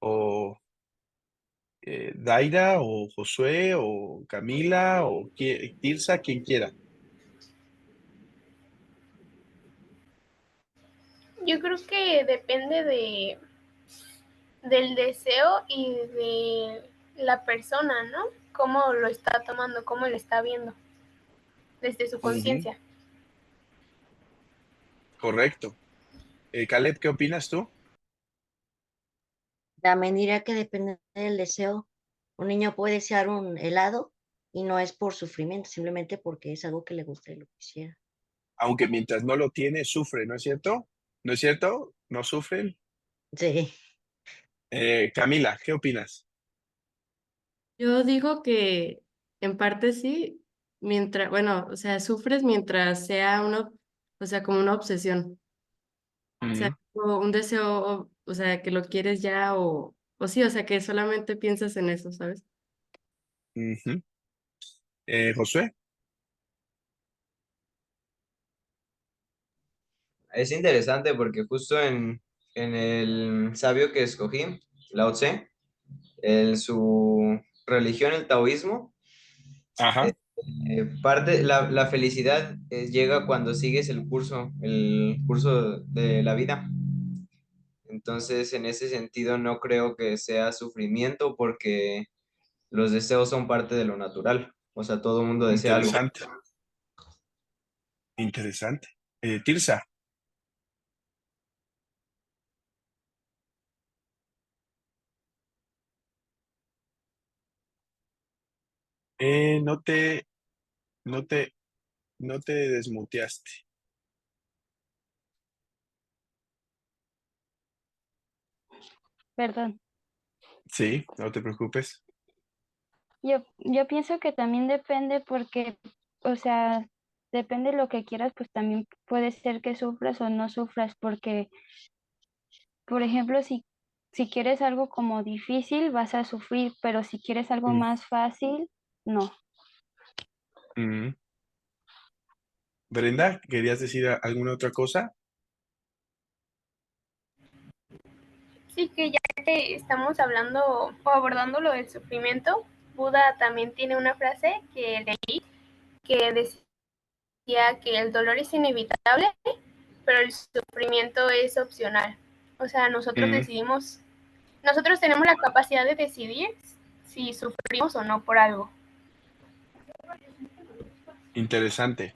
¿O Daira? ¿O Josué? ¿O Camila? ¿O Tirsa? Quien quiera. Yo creo que depende del deseo y de la persona, ¿no? Cómo lo está tomando, cómo lo está viendo desde su conciencia. Correcto. Caleb, ¿qué opinas tú? También diría que depende del deseo. Un niño puede desear un helado y no es por sufrimiento, simplemente porque es algo que le gusta y lo quisiera. Aunque mientras no lo tiene, sufre, ¿no es cierto? ¿No es cierto? ¿No sufren? Sí. Camila, ¿qué opinas? Yo digo que en parte sí, mientras, bueno, o sea, sufres mientras sea una, o sea, como una obsesión. O sea, Ujú, como un deseo, o sea, que lo quieres ya o sí, o sea, que solamente piensas en eso, ¿sabes? ujú. Josué. Es interesante porque justo en el sabio que escogí, Lao Tse, su religión, el taoísmo, Ajá. la felicidad llega cuando sigues el curso de la vida. Entonces, en ese sentido, no creo que sea sufrimiento porque los deseos son parte de lo natural. O sea, todo el mundo desea algo. Interesante, interesante. Tirsa. Eh, no te, no te, no te desmuteaste. Perdón. Sí, no te preocupes. Yo pienso que también depende porque, o sea, depende de lo que quieras, pues también puede ser que sufras o no sufras, porque, por ejemplo, si quieres algo como difícil, vas a sufrir, pero si quieres algo Mm, más fácil, no. mm. Brenda, ¿querías decir alguna otra cosa? Sí, que ya que estamos hablando o abordando lo del sufrimiento, Buda también tiene una frase que leí que decía que el dolor es inevitable, pero el sufrimiento es opcional. O sea, Mm, nosotros tenemos la capacidad de decidir si sufrimos o no por algo. interesante.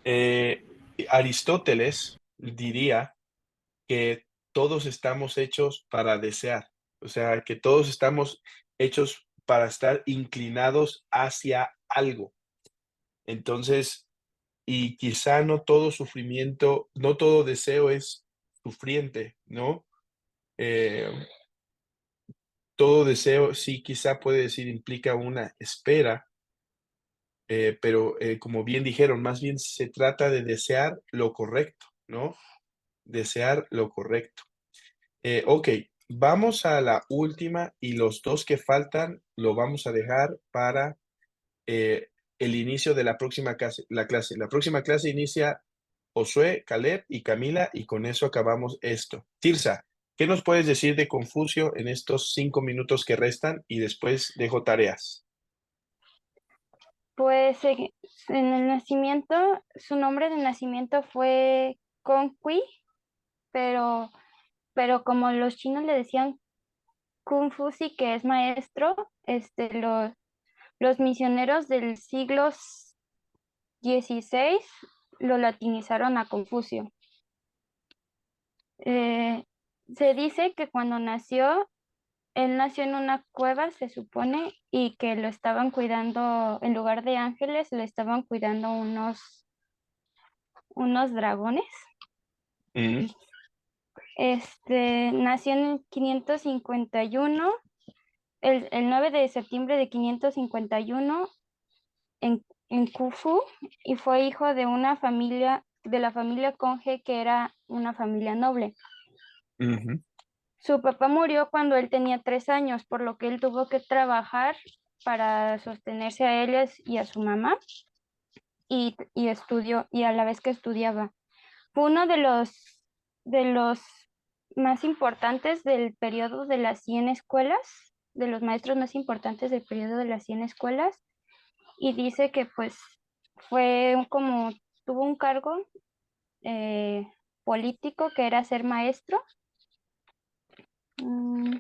Eh, Aristóteles diría que todos estamos hechos para desear, o sea, que todos estamos hechos para estar inclinados hacia algo. Entonces, y quizá no todo sufrimiento, no todo deseo es sufriente, ¿no? Eh, Todo deseo sí quizá puede decir implica una espera, pero como bien dijeron, más bien se trata de desear lo correcto, ¿no? Desear lo correcto. Ok, vamos a la última y los dos que faltan lo vamos a dejar para el inicio de la próxima clase, la clase. La próxima clase inicia Josué, Caleb y Camila y con eso acabamos esto. Tirsa, ¿qué nos puedes decir de Confucio en estos 5 minutos que restan y después dejo tareas? Pues en el nacimiento, su nombre de nacimiento fue Kong-Kui, pero, pero como los chinos le decían Confuci, que es maestro, los misioneros del siglo XVI lo latinizaron a Confucio. Eh, Se dice que cuando nació, él nació en una cueva, se supone, y que lo estaban cuidando, en lugar de ángeles, le estaban cuidando unos dragones. Mm, Nació en el 551, el 9 de septiembre de 551 en Khufu, y fue hijo de una familia, de la familia Conge, que era una familia noble. ujú, Su papá murió cuando él tenía 3 años, por lo que él tuvo que trabajar para sostenerse a él y a su mamá, y estudió, y a la vez que estudiaba. Fue uno de los más importantes del periodo de las 100 escuelas, de los maestros más importantes del periodo de las 100 escuelas, y dice que pues tuvo un cargo eh, político que era ser maestro. Mm,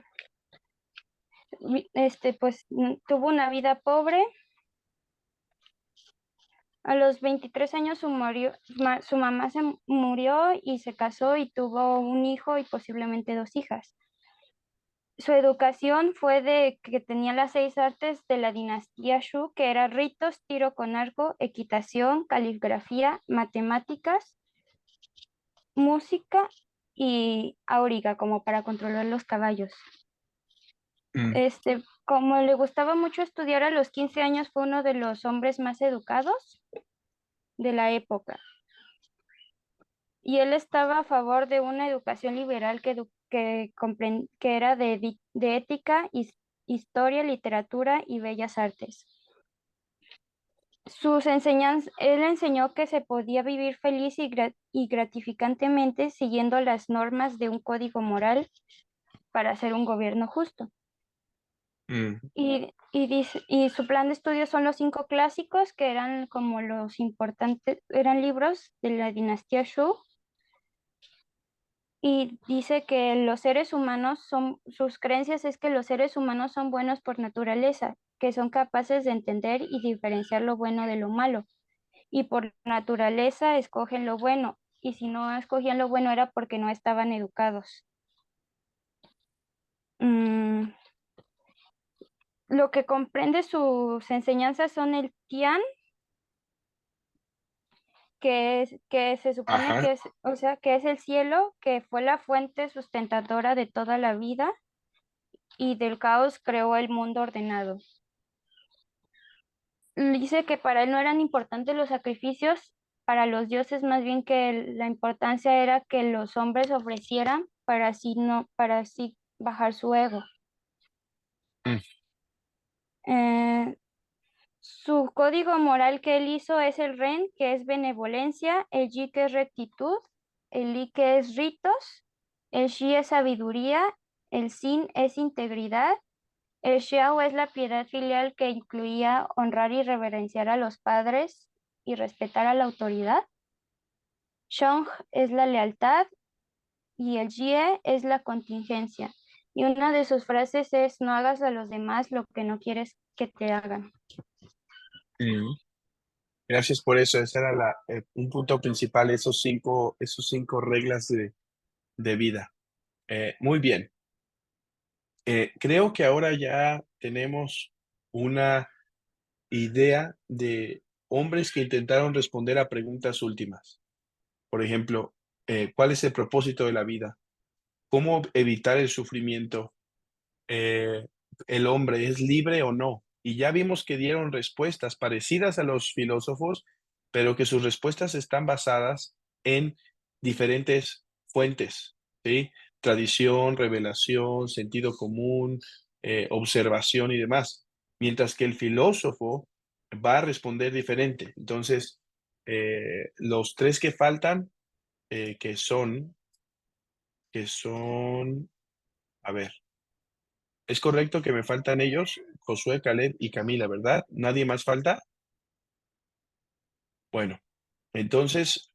tuvo una vida pobre, A los 23 años su mamá se murió y se casó y tuvo un hijo y posiblemente 2 hijas. Su educación fue de que tenía las 6 artes de la dinastía Shu, que eran ritos, tiro con arco, equitación, caligrafía, matemáticas, música y auriga, como para controlar los caballos. Mm, Como le gustaba mucho estudiar, a los 15 años fue uno de los hombres más educados de la época. Y él estaba a favor de una educación liberal que era de ética, historia, literatura y bellas artes. Él enseñó que se podía vivir feliz y gratificantemente siguiendo las normas de un código moral para hacer un gobierno justo. mm, Y su plan de estudio son los 5 clásicos, que eran como los importantes, eran libros de la dinastía Shu. Y dice que sus creencias es que los seres humanos son buenos por naturaleza, que son capaces de entender y diferenciar lo bueno de lo malo. Y por naturaleza escogen lo bueno. Y si no escogían lo bueno era porque no estaban educados. Lo que comprende sus enseñanzas son el Tian, que se supone ajá. que que es el cielo, que fue la fuente sustentadora de toda la vida y del caos creó el mundo ordenado. Dice que para él no eran importantes los sacrificios, para los dioses más bien que la importancia era que los hombres ofrecieran para así bajar su ego. Mm, Eh, Su código moral que él hizo es el Ren, que es benevolencia, el Yi, que es rectitud, el Li, que es ritos, el Shi es sabiduría, el Sin es integridad, el Xiao es la piedad filial, que incluía honrar y reverenciar a los padres y respetar a la autoridad. Shong es la lealtad y el Jie es la contingencia. Y una de sus frases es: no hagas a los demás lo que no quieres que te hagan. mm. Gracias por eso. Ese era un punto principal, esos cinco reglas de vida. Muy bien. Creo que ahora ya tenemos una idea de hombres que intentaron responder a preguntas últimas. Por ejemplo, ¿cuál es el propósito de la vida? ¿Cómo evitar el sufrimiento? Eh, ¿El hombre es libre o no? Y ya vimos que dieron respuestas parecidas a los filósofos, pero que sus respuestas están basadas en diferentes fuentes, ¿sí? Tradición, revelación, sentido común, observación y demás. Mientras que el filósofo va a responder diferente. Entonces, los 3 que faltan, que son, a ver, es correcto que me faltan ellos, Josué, Caleb y Camila, ¿verdad? ¿Nadie más falta? Bueno, entonces,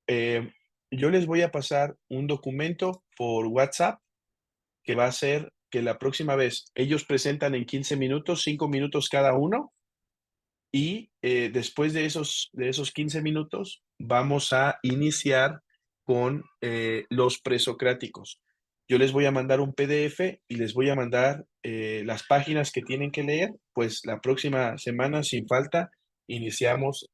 yo les voy a pasar un documento por WhatsApp que va a ser que la próxima vez ellos presentan en 15 minutos, 5 minutos cada uno, y después de esos 15 minutos vamos a iniciar con los presocráticos. Yo les voy a mandar un PDF y les voy a mandar las páginas que tienen que leer, pues la próxima semana, sin falta, iniciamos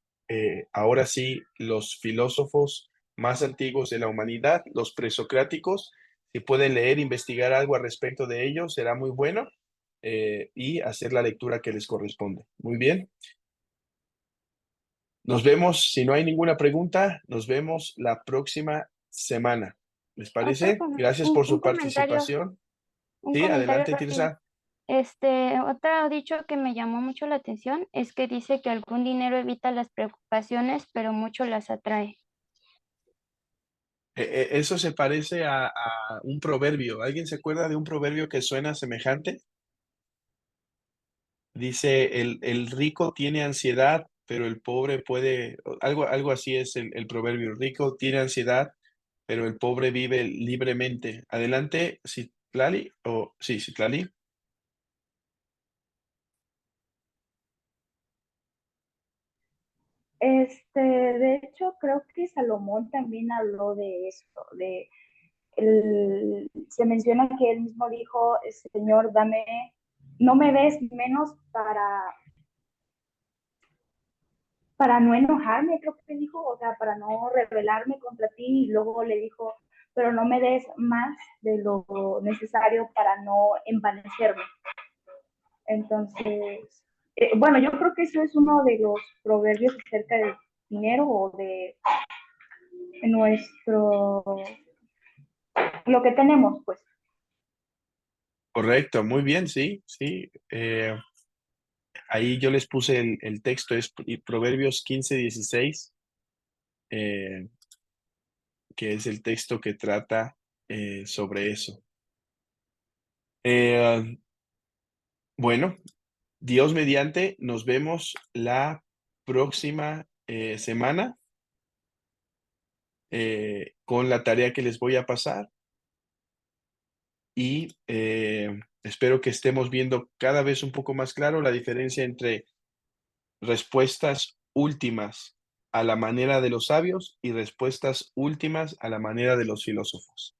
ahora sí los filósofos más antiguos de la humanidad, los presocráticos. Si pueden leer, investigar algo al respecto de ellos, será muy bueno, y hacer la lectura que les corresponde. Muy bien. Nos vemos, si no hay ninguna pregunta, nos vemos la próxima semana. ¿Les parece? Gracias por su participación. Un Sí, comentario adelante, rápido. Tirsa. Otro dicho que me llamó mucho la atención es que dice que algún dinero evita las preocupaciones, pero mucho las atrae. Eso se parece a un proverbio. ¿Alguien se acuerda de un proverbio que suena semejante? Dice, el rico tiene ansiedad, pero el pobre puede, algo así es el proverbio. El rico tiene ansiedad, pero el pobre vive libremente. Adelante, Citlali, sí, Citlali. De hecho, creo que Salomón también habló de esto, se menciona que él mismo dijo, Señor, no me des menos para no enojarme, creo que dijo, o sea, para no rebelarme contra ti, y luego le dijo, pero no me des más de lo necesario para no envanecerme. Entonces, bueno, yo creo que eso es uno de los proverbios acerca del dinero o de lo que tenemos, pues. Correcto, muy bien, sí, sí. Ahí yo les puse el texto, es Proverbios 15:16, que es el texto que trata sobre eso. Bueno, Dios mediante, nos vemos la próxima semana con la tarea que les voy a pasar y espero que estemos viendo cada vez un poco más claro la diferencia entre respuestas últimas a la manera de los sabios y respuestas últimas a la manera de los filósofos.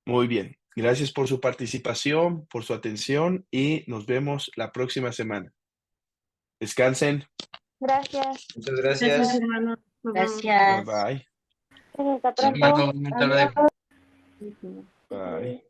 Muy bien, gracias por su participación, por su atención y nos vemos la próxima semana. Descansen. Gracias. Muchas Gracias, gracias. hermano. Nos vemos. Bye Gracias. bye. Hasta Sí, pronto. hermano, bonita tarde. Adiós. Bye.